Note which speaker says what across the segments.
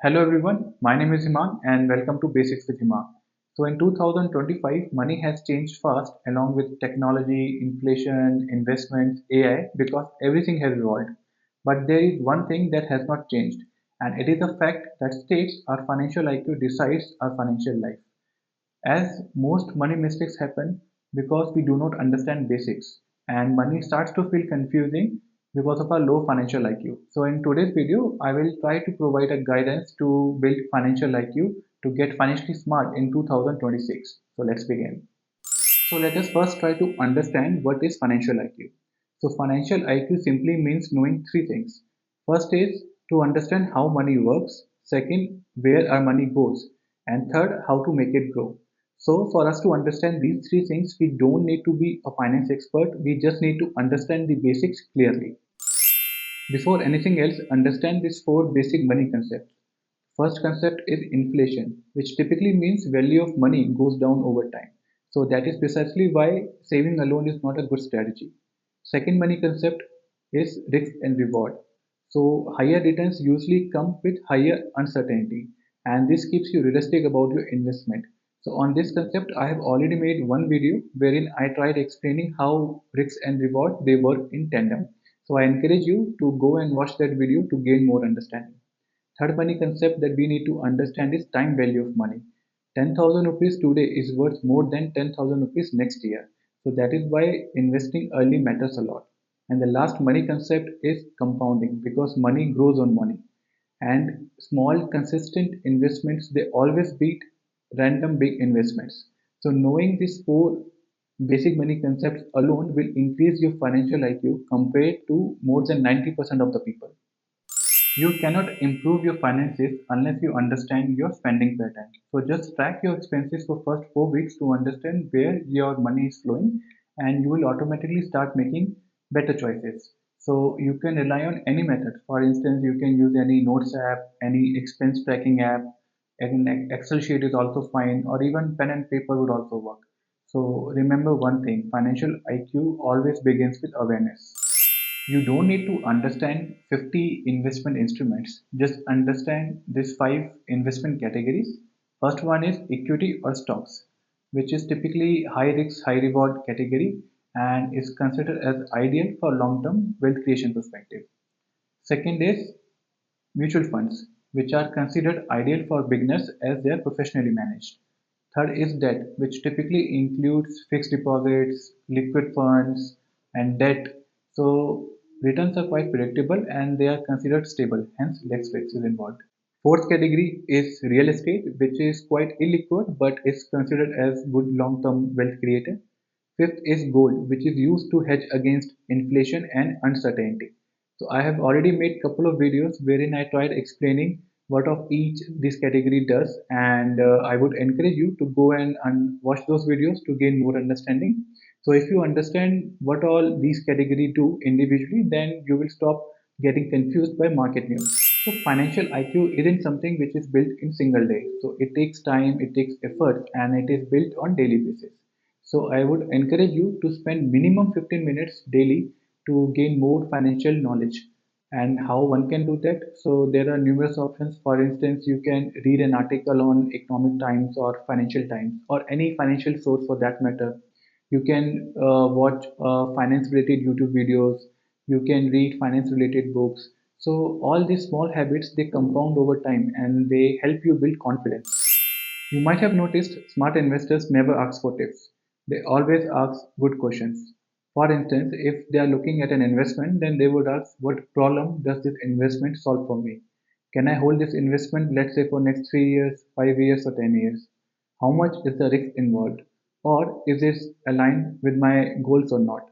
Speaker 1: Hello everyone, my name is Himang and welcome to Basics with Himang. So in 2025, money has changed fast along with technology, inflation, investments, AI because everything has evolved. But there is one thing that has not changed, and it is the fact that states our financial IQ decides our financial life. As most money mistakes happen because we do not understand basics, and money starts to feel confusing because of our low financial IQ. So in today's video, I will try to provide a guidance to build financial IQ to get financially smart in 2026. So let's begin. So let us first try to understand what is financial IQ. So financial IQ simply means knowing three things. First is to understand how money works. Second, where our money goes. And third, how to make it grow. So for us to understand these three things, we don't need to be a finance expert. We just need to understand the basics clearly. Before anything else, understand these four basic money concepts. First concept is inflation, which typically means value of money goes down over time. So that is precisely why saving alone is not a good strategy. Second money concept is risk and reward. So higher returns usually come with higher uncertainty, and this keeps you realistic about your investment. So on this concept, I have already made one video wherein I tried explaining how risk and reward they work in tandem. So I encourage you to go and watch that video to gain more understanding. Third money concept that we need to understand is time value of money. 10,000 rupees today is worth more than 10,000 rupees next year. So that is why investing early matters a lot. And the last money concept is compounding because money grows on money. And small consistent investments they always beat random big investments. So knowing these four basic money concepts alone will increase your financial IQ compared to more than 90% of the people. You cannot improve your finances unless you understand your spending pattern. So just track your expenses for first 4 weeks to understand where your money is flowing and you will automatically start making better choices. So you can rely on any method. For instance, you can use any notes app, any expense tracking app, an Excel sheet is also fine, or even pen and paper would also work. So remember one thing, financial IQ always begins with awareness. You don't need to understand 50 investment instruments. Just understand these five investment categories. First one is equity or stocks, which is typically high risk, high reward category and is considered as ideal for long-term wealth creation perspective. Second is mutual funds, which are considered ideal for beginners as they are professionally managed. Third is debt, which typically includes fixed deposits, liquid funds, and debt. So returns are quite predictable and they are considered stable, hence less risk is involved. Fourth category is real estate, which is quite illiquid but is considered as good long-term wealth creator. Fifth is gold, which is used to hedge against inflation and uncertainty. So I have already made couple of videos wherein I tried explaining what of each this category does, and I would encourage you to go and watch those videos to gain more understanding. So if you understand what all these category do individually, then you will stop getting confused by market news. So financial IQ isn't something which is built in single day. So it takes time, it takes effort, and it is built on daily basis. So I would encourage you to spend minimum 15 minutes daily to gain more financial knowledge. And how one can do that? So there are numerous options. For instance, you can read an article on Economic Times or Financial Times or any financial source for that matter. You can watch finance related YouTube videos. You can read finance related books. So all these small habits they compound over time and they help you build confidence. You might have noticed smart investors never ask for tips. They always ask good questions. For instance, if they are looking at an investment, then they would ask, what problem does this investment solve for me? Can I hold this investment, let's say, for next 3 years, 5 years, or 10 years? How much is the risk involved? Or is this aligned with my goals or not?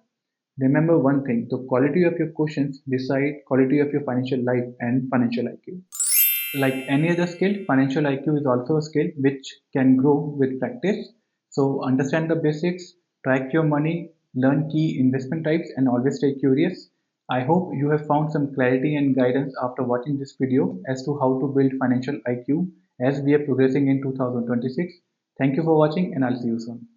Speaker 1: Remember one thing, the quality of your questions decide quality of your financial life and financial IQ. Like any other skill, financial IQ is also a skill which can grow with practice. So understand the basics, track your money, learn key investment types, and always stay curious. I hope you have found some clarity and guidance after watching this video as to how to build financial IQ as we are progressing in 2026. Thank you for watching, and I'll see you soon.